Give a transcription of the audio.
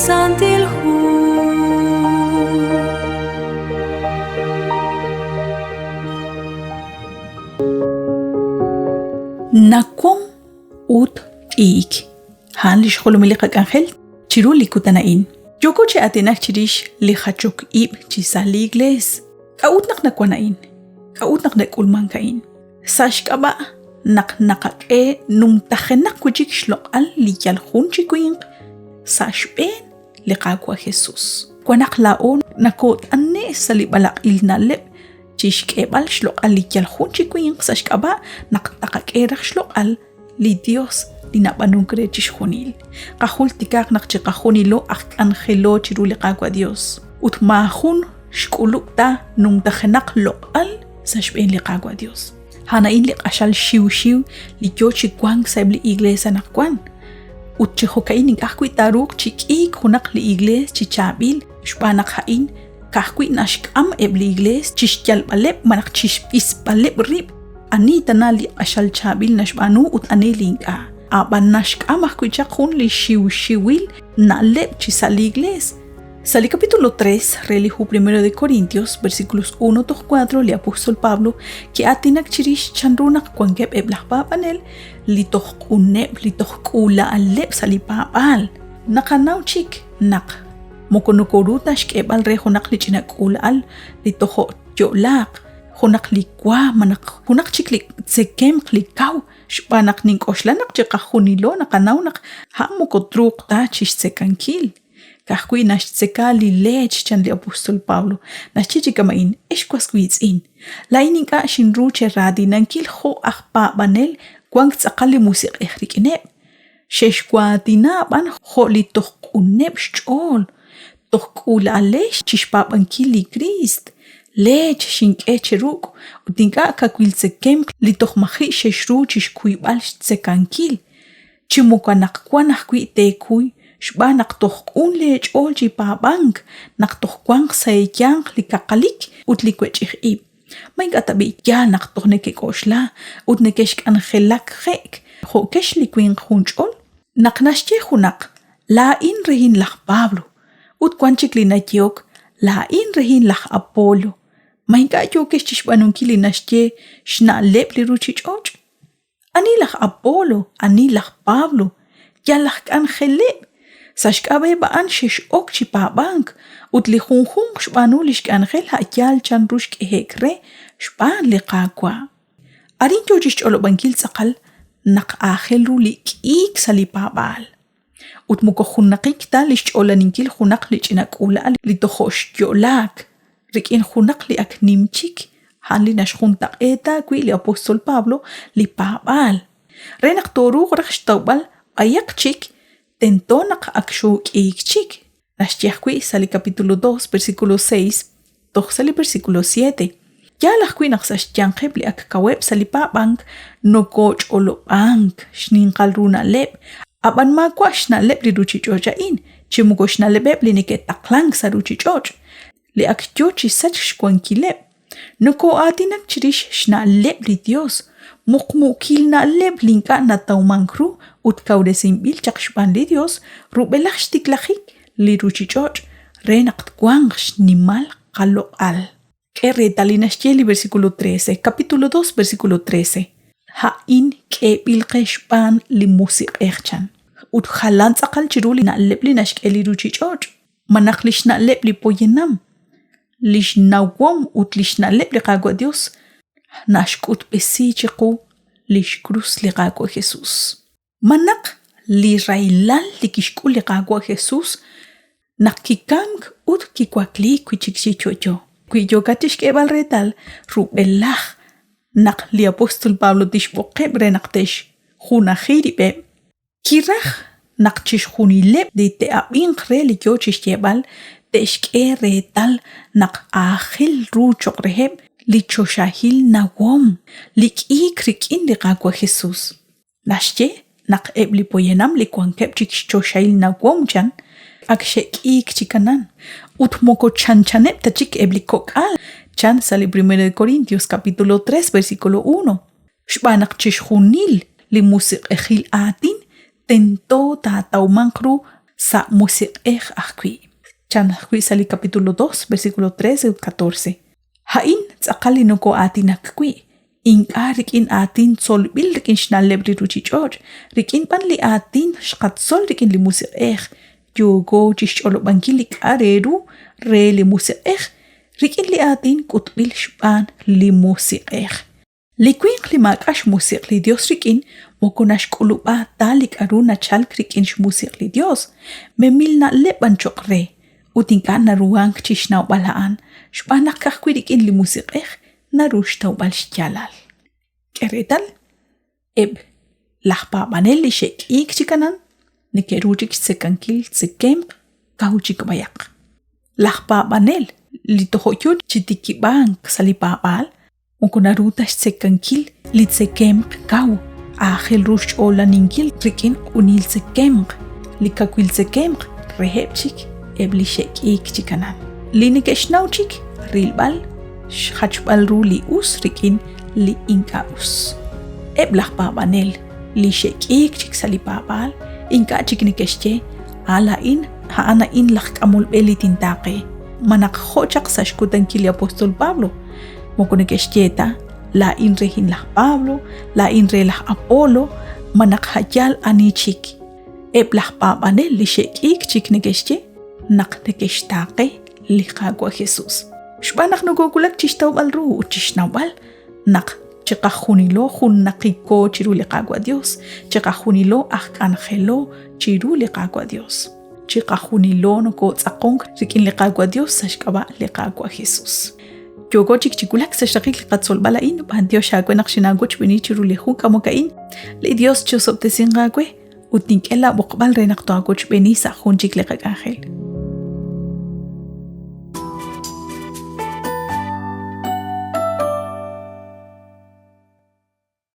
santil hu nakom ut ik han lish kholomilik angel chiru likutanain yoko che atenak chirish likhachok ib chisaligles kautnak nakwanain kautnak nekulmankain sashkaba naknakak num tahenak kujik shlok al liyal khunchikuin sashben liqaqwa Jesus kwanak laon nakot anne salibalak ilnaleb chishkebal shlok al liyal khunchikuin sashkaba naktakak shlok al li Dios linabanungre chishkhunil qahul tikak naqchiqahunilo angelo chiru liqaqwa Dios utmahun shkulukta num tahenak loqal sashben liqaqwa Dios hanain liqashal shiw li yochi kwang sabli iglesia nakwan utchihokain ingahkwi taruk chikik hunaq li iglesia chichabil shpanak hain kahkwi nashkam ebli iglesia chishkyal baleb manak chishpis baleb rib ani tanali ashal chabil nashbanu ut anelinga aban nashkam ahkwi chakun li shiwil naleb chisali iglesia. Salí capítulo 3, religión 1 de Corintios, versículos 1-4, le apóstol Pablo, que atinak chirish chanrunak kwangep eblah papanel, litoh kunep, litoh kula alep sali papal. Nakanaw chik, nak. Mokonokoruta shkebal re honak lichinak kula al, litoho yolak, honak likwa, manak, honak chik lik tsekem klikaw, shpanak ninkoslanak chikahunilo, nakanaw nak, hamokotruk ta chish tsekankil. Kahkui nashtseka li lech chan li apostol Pablo nashchichikamain eshkwaskuitzin laininka shinru cheradi nankil ho ahpa banel kwang tsaqali musiq ehrikneb sheshkwatina ban ho li toquneb shchol toqula lesh chishpabankil li Christ lech shinkecheruk udinka kakwiltsekem li toqmahi sheshru chishkuibal tsekankil chimukanak kwanahkui tekui shba naqtohqun lech olji pa bank naqtohquang sayang likaqalik utlikwechih ib maingatabi ya naqtohneke koshla utnekesh angelak khek hokesh likwin khunchol naqnashche hunaq la in rehin laj Pablo utkwanchik linayok la in rehin laj Apolo mainga yokesh chishbanunkili nashche shna lep liruchichoch ani laj Apolo ani laj Pablo ya laj angelep sashkabe baan shesh okchi pa bank utli khunkhung shbanu lishk angel hayal chan rushk hekre shban liqaqwa arin jojish cholo bankil saqal naq akhelu likik sali pa bal utmuko khunaqik ta lish cholaninkil khunaq lichinak ula litohosh yolak rikin khunaq li aknimchik hanli nashkhunta eta kwi li apostol Pablo li pa bal renaq toru rakhsh tawbal ayaqchik tentonak akshuk ikchik. Nashtiahkui sali capítulo 2, versículo 6, toch sali versículo 7. Ya lahkui naksashtianqeb li akkaweb sali pabank no coach olo bank shninqal runa leb aban makwa shna leb li ruchichocha in chimuko shna lebeb li nike taklang sa ruchichoch li akchochi sach shkwankileb no ko atinak chirish shna leb li Dios mukmukil na leb linka na taumankru utkawde simbil chakshpan li Dios rubelach stiklachik li ruchichoch renakt kwangsh nimal qalokal kere talinashcheli versículo 13 capítulo 2 versículo 13 ha in kebil qeshpan li musiq echan ut khalan tsaqal chiruli na leb li nashkeli ruchichoch manaklish na leb li poyenam lish nawom ut lish na leb li qagwa Dios nashkut besichiqu lish cruz li qagwa Jesus manak li railal li kishkul li qagwa Jesus nakikang ut kikwakli kwichikchichocho kwiyo katishkebal retal rubelaj nak li apostol Pablo tishboqeb renaqtesh junajiribe kiraj naqchish junileb de te abin re li yochishkebal teshke retal naq ahil ruchoq reheb li choshahil nawom li kikrikin li qagwa Jesus nashche naq ebli poyenam li kwankeb chikchoshahil nawom chan akshek ik chikanan utmoko chanchanep tachik ebli kokal chan sali 1 de Corintios capítulo 3 versículo 1 shbanak chishjunil li musiq ejil atin tento ta taumankru sa musiq'ej ajkwi. Chan ajkwi sali capítulo 2, versículo 13 y 14. Hain tz'aqali nuko atin akwi. Inka rikin atin solbil rikin shnalebri ruchichor. Rikin pan li atin shqatsol rikin li musiq'ej. Yogo chishcholo bankilik areru re li musiq'ej. Rikin li atin kutbil shban li musiq'ej. Likwin li makash musiq li Dios rikin mokonash kuluba talik aruna chalk rikin shmusiq li Dios. Memil na leban chokre. Utinkan na ruang chishnaw balaan. Shbanak kakwi rikin li musiq'ej. Narushtaw bal shkyalal. Keretal eb lahpa manel li shek ik chikanan ni kerujik sekankil sekem kahuchik bayak. Lahpa manel li tohoyot chitikibank salipabal mukunarutash sekankil li sekem kau ahel rush ola ninkil rikin unil sekem li kakwil sekem rehepchik eb li shek ik chikanan. Li nikeshnauchik rilbal shachbal ru li us rikin li inka us. Eblah babanel li shek ik chik salipabal inka chik nikeshche ala in haana in lak amul beli tintake manak hochak sashkutan kili apostol Pablo mokunikeshcheta la in rehin lah Pablo la in re lah Apolo manak hajal ani chik. Eblah babanel li shek ik chik nikeshche nak nikeshtake li kagwa Jesus. Shbanak nugugulak chishtaw balru chishnaw bal nak chikahunilo hun nakiko chiru liqagwa Dios chikahunilo angelo chiru liqagwa Dios chikahunilo noko tzaqong rikin liqagwa Dios sashkaba liqagwa Jesus. Yogo chikchikulak sashakik liqatzol balain bandio shagwe naqshinagoch bini chiru lihun kamokain li Dios chusop tesingagwe utinkela boqbal renaqtoagoch beni sa hun chik liqag angel.